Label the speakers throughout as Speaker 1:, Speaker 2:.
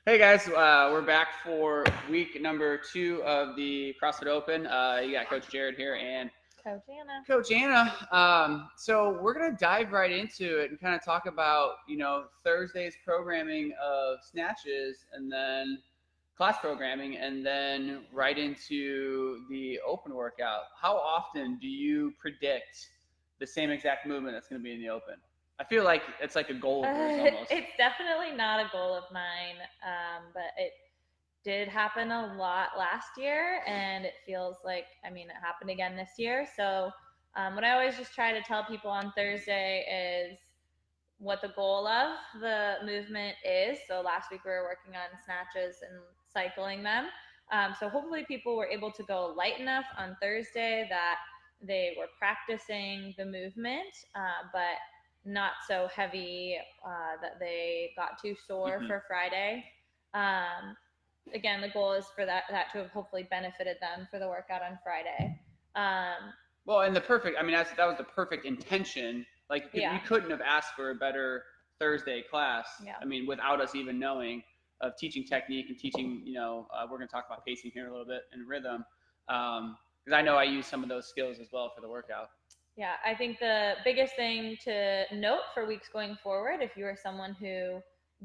Speaker 1: Hey guys, we're back for week number 2 of the CrossFit Open. You got Coach Jared here and
Speaker 2: Coach Anna.
Speaker 1: So we're gonna dive right into it and kind of talk about Thursday's programming of snatches, and then class programming, and then right into the open workout. How often do you predict the same exact movement that's going to be in the open? I feel like it's like a goal of yours almost.
Speaker 2: It's definitely not a goal of mine, but it did happen a lot last year, and it feels like, it happened again this year. So what I always just try to tell people on Thursday is what the goal of the movement is. So last week we were working on snatches and cycling them. So hopefully people were able to go light enough on Thursday that they were practicing the movement, but not so heavy that they got too sore for Friday. Again, the goal is for that to have hopefully benefited them for the workout on Friday.
Speaker 1: Well, and that was the perfect intention. Like, you couldn't have asked for a better Thursday class.
Speaker 2: Yeah.
Speaker 1: Without us even knowing of teaching technique and teaching, we're going to talk about pacing here a little bit and rhythm. Because I know I use some of those skills as well for the workout.
Speaker 2: Yeah, I think the biggest thing to note for weeks going forward, if you are someone who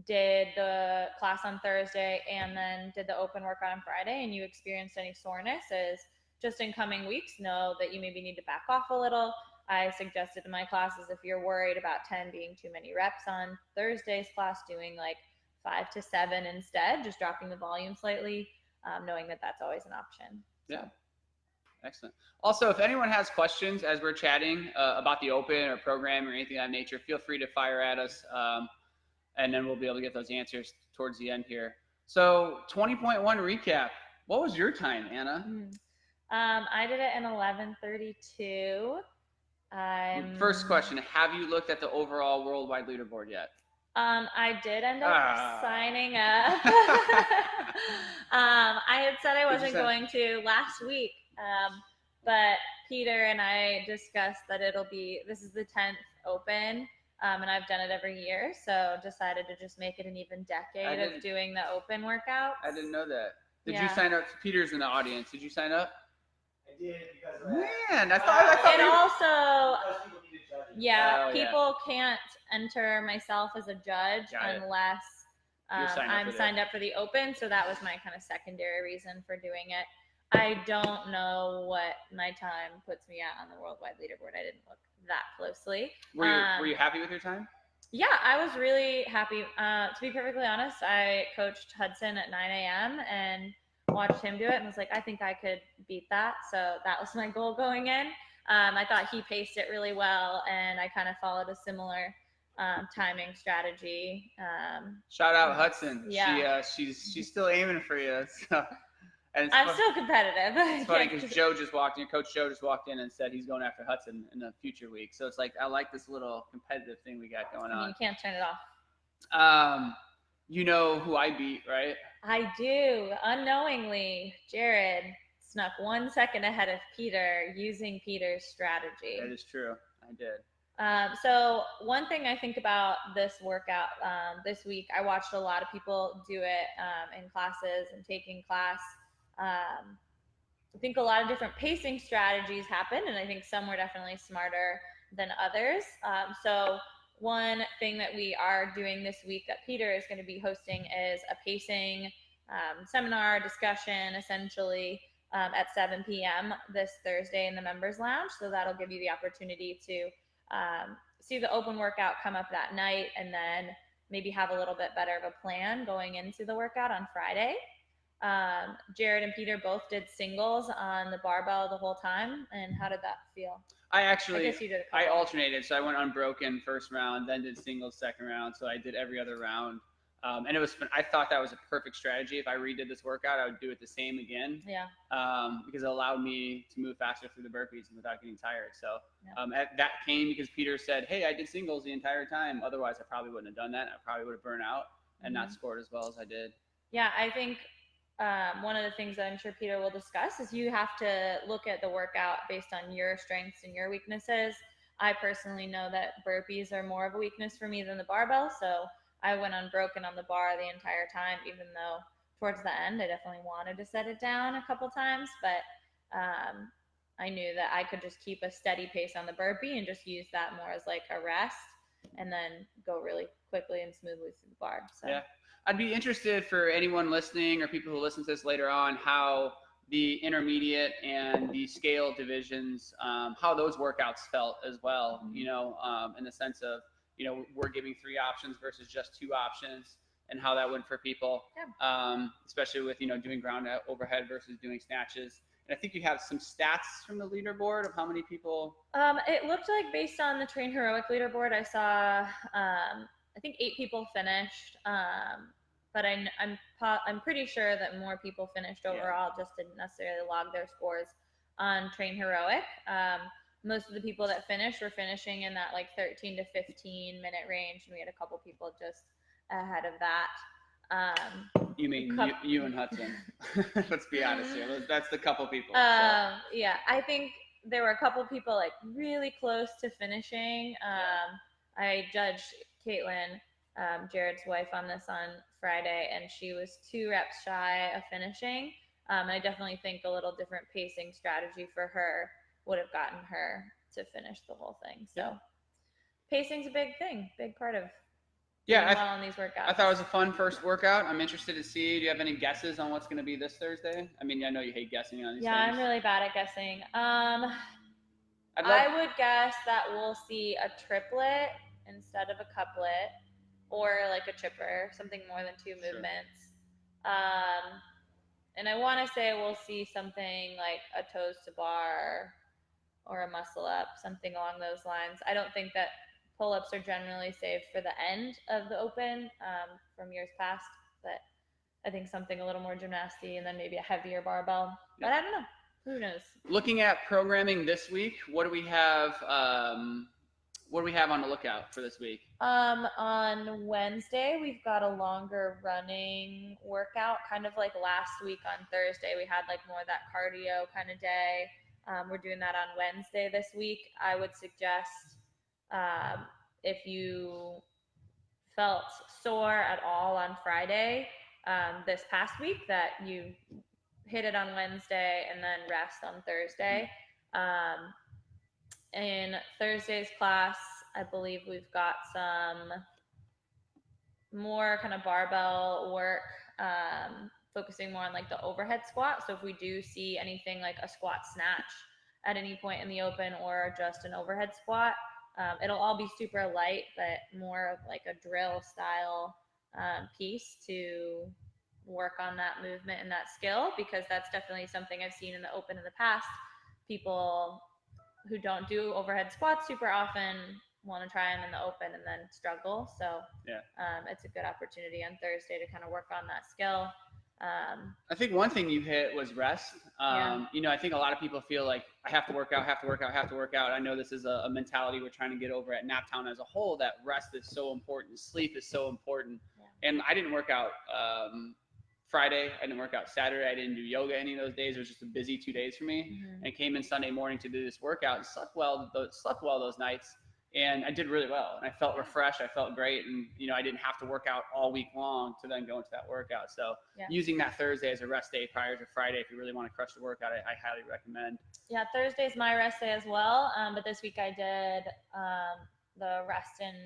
Speaker 2: did the class on Thursday and then did the open workout on Friday and you experienced any soreness, is just in coming weeks, know that you maybe need to back off a little. I suggested in my classes, if you're worried about 10 being too many reps on Thursday's class, doing like 5 to 7 instead, just dropping the volume slightly, knowing that that's always an option.
Speaker 1: Yeah. Excellent. Also, if anyone has questions as we're chatting about the open or program or anything of that nature, feel free to fire at us, and then we'll be able to get those answers towards the end here. So 20.1 recap. What was your time, Anna?
Speaker 2: I did it in 11:32.
Speaker 1: First question, have you looked at the overall worldwide leaderboard yet?
Speaker 2: I did end up signing up. I had said I wasn't going to last week, but Peter and I discussed that this is the 10th open, and I've done it every year, so decided to just make it an even decade of doing the open workouts.
Speaker 1: I didn't know that. Did you sign up? Peter's in the audience. Did you sign up?
Speaker 3: I did, because of that.
Speaker 1: Man, I thought
Speaker 2: it also,
Speaker 3: people need to judge it.
Speaker 2: people can't enter myself as a judge unless I'm signed up for the open. So that was my kind of secondary reason for doing it. I don't know what my time puts me at on the worldwide leaderboard. I didn't look that closely.
Speaker 1: Were you happy with your time?
Speaker 2: Yeah, I was really happy. To be perfectly honest, I coached Hudson at 9 a.m. and watched him do it and was like, I think I could beat that. So that was my goal going in. I thought he paced it really well, and I kind of followed a similar timing strategy.
Speaker 1: Shout out Hudson.
Speaker 2: Yeah.
Speaker 1: She's still aiming for you. So.
Speaker 2: I'm still competitive.
Speaker 1: It's funny because Coach Joe just walked in and said he's going after Hudson in a future week. So it's like, I like this little competitive thing we got going on.
Speaker 2: You can't turn it off.
Speaker 1: You know who I beat, right?
Speaker 2: I do. Unknowingly, Jared snuck 1 second ahead of Peter using Peter's strategy.
Speaker 1: That is true. I did.
Speaker 2: So one thing I think about this workout this week, I watched a lot of people do it in classes and taking class. I think a lot of different pacing strategies happened, and I think some were definitely smarter than others. So one thing that we are doing this week that Peter is going to be hosting is a pacing seminar discussion, essentially, at 7 p.m. this Thursday in the members lounge. So that'll give you the opportunity to see the open workout come up that night, and then maybe have a little bit better of a plan going into the workout on Friday. Jared and Peter both did singles on the barbell the whole time. And how did that feel?
Speaker 1: I guess you did I alternated. So I went unbroken first round, then did singles second round. So I did every other round. And it was fun. I thought that was a perfect strategy. If I redid this workout, I would do it the same again.
Speaker 2: Yeah.
Speaker 1: Because it allowed me to move faster through the burpees without getting tired. So that came because Peter said, hey, I did singles the entire time. Otherwise, I probably wouldn't have done that. I probably would have burned out and not scored as well as I did.
Speaker 2: Yeah, I think one of the things that I'm sure Peter will discuss is you have to look at the workout based on your strengths and your weaknesses. I personally know that burpees are more of a weakness for me than the barbell. So I went unbroken on the bar the entire time, even though towards the end I definitely wanted to set it down a couple times, but I knew that I could just keep a steady pace on the burpee and just use that more as like a rest and then go really quickly and smoothly through the bar. So
Speaker 1: yeah, I'd be interested for anyone listening or people who listen to this later on, how the intermediate and the scale divisions, how those workouts felt as well, in the sense of, we're giving 3 options versus just 2 options, and how that went for people, especially with, doing ground overhead versus doing snatches. And I think you have some stats from the leaderboard of how many people.
Speaker 2: It looked like, based on the Train Heroic leaderboard, I saw, I think 8 people finished. But I'm pretty sure that more people finished overall, just didn't necessarily log their scores on Train Heroic. Most of the people that finished were finishing in that like 13 to 15 minute range, and we had a couple people just ahead of that.
Speaker 1: You mean you and Hudson? Let's be honest here. That's the couple people.
Speaker 2: Yeah, I think there were a couple people like really close to finishing. I judged Caitlin, Jared's wife, on this on Friday, and she was 2 reps shy of finishing. I definitely think a little different pacing strategy for her would have gotten her to finish the whole thing. So pacing's a big thing, big part of doing well on these workouts.
Speaker 1: I thought it was a fun first workout. I'm interested to see, do you have any guesses on what's going to be this Thursday? I mean, I know you hate guessing on these things.
Speaker 2: I'm really bad at guessing. I would guess that we'll see a triplet instead of a couplet, or like a chipper, something more than 2 movements. And I want to say we'll see something like a toes to bar or a muscle up, something along those lines. I don't think that pull-ups are generally saved for the end of the open from years past, but I think something a little more gymnasty and then maybe a heavier barbell. But I don't know. Who knows?
Speaker 1: Looking at programming this week, what do we have? What do we have on the lookout for this week?
Speaker 2: On Wednesday, we've got a longer running workout, kind of like last week on Thursday. We had like more of that cardio kind of day. We're doing that on Wednesday this week. I would suggest if you felt sore at all on Friday this past week, that you hit it on Wednesday and then rest on Thursday. In Thursday's class, I believe we've got some more kind of barbell work, focusing more on like the overhead squat. So if we do see anything like a squat snatch at any point in the open, or just an overhead squat, it'll all be super light, but more of like a drill style piece to work on that movement and that skill, because that's definitely something I've seen in the open in the past. People who don't do overhead squats super often want to try them in the open and then struggle. So it's a good opportunity on Thursday to kind of work on that skill.
Speaker 1: I think one thing you hit was rest. I think a lot of people feel like I have to work out. I know this is a mentality we're trying to get over at NapTown as a whole, that rest is so important. Sleep is so important. And I didn't work out Friday. I didn't work out Saturday. I didn't do yoga any of those days. It was just a busy 2 days for me. And I came in Sunday morning to do this workout and slept well those nights. And I did really well. And I felt refreshed. I felt great. And, I didn't have to work out all week long to then go into that workout. So using that Thursday as a rest day prior to Friday, if you really want to crush the workout, I highly recommend.
Speaker 2: Yeah, Thursday's my rest day as well. But this week I did the rest and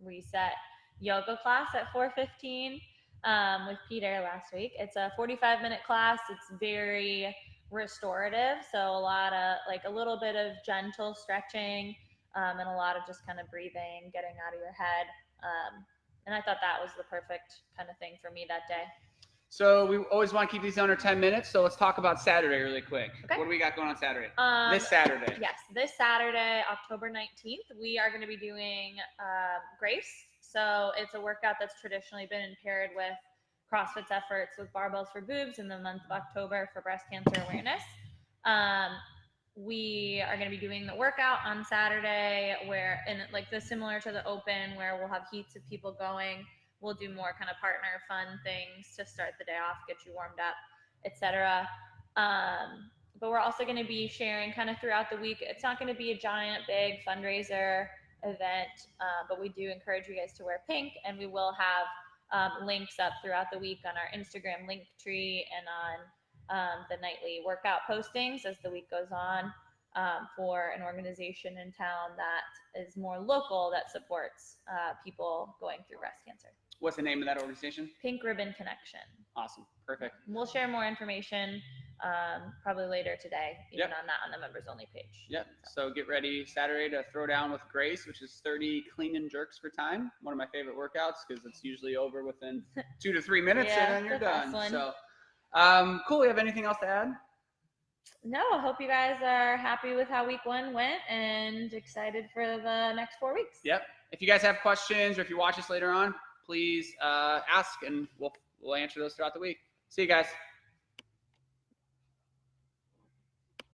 Speaker 2: reset yoga class at 4:15 with Peter last week. It's a 45-minute class. It's very restorative. So a little bit of gentle stretching, and a lot of just kind of breathing, getting out of your head. And I thought that was the perfect kind of thing for me that day.
Speaker 1: So we always want to keep these under 10 minutes. So let's talk about Saturday really quick.
Speaker 2: Okay.
Speaker 1: What do we got going on Saturday? This Saturday.
Speaker 2: Yes, this Saturday, October 19th, we are going to be doing Grace. So it's a workout that's traditionally been paired with CrossFit's efforts with Barbells for Boobs in the month of October for breast cancer awareness. We are going to be doing the workout on Saturday similar to the open, where we'll have heats of people going. We'll do more kind of partner fun things to start the day off, get you warmed up, etc. But we're also going to be sharing kind of throughout the week. It's not going to be a giant, big fundraiser event, but we do encourage you guys to wear pink, and we will have links up throughout the week on our Instagram link tree and on the nightly workout postings as the week goes on, for an organization in town that is more local that supports people going through breast cancer.
Speaker 1: What's the name of that organization?
Speaker 2: Pink Ribbon Connection.
Speaker 1: Awesome. Perfect.
Speaker 2: We'll share more information probably later today, even on the members only page.
Speaker 1: Yep. So get ready Saturday to throw down with Grace, which is 30 clean and jerks for time. One of my favorite workouts because it's usually over within 2 to 3 minutes and then you're done. So cool. You have anything else to add?
Speaker 2: No, I hope you guys are happy with how week 1 went and excited for the next 4 weeks.
Speaker 1: Yep. If you guys have questions or if you watch us later on, please ask and we'll answer those throughout the week. See you guys.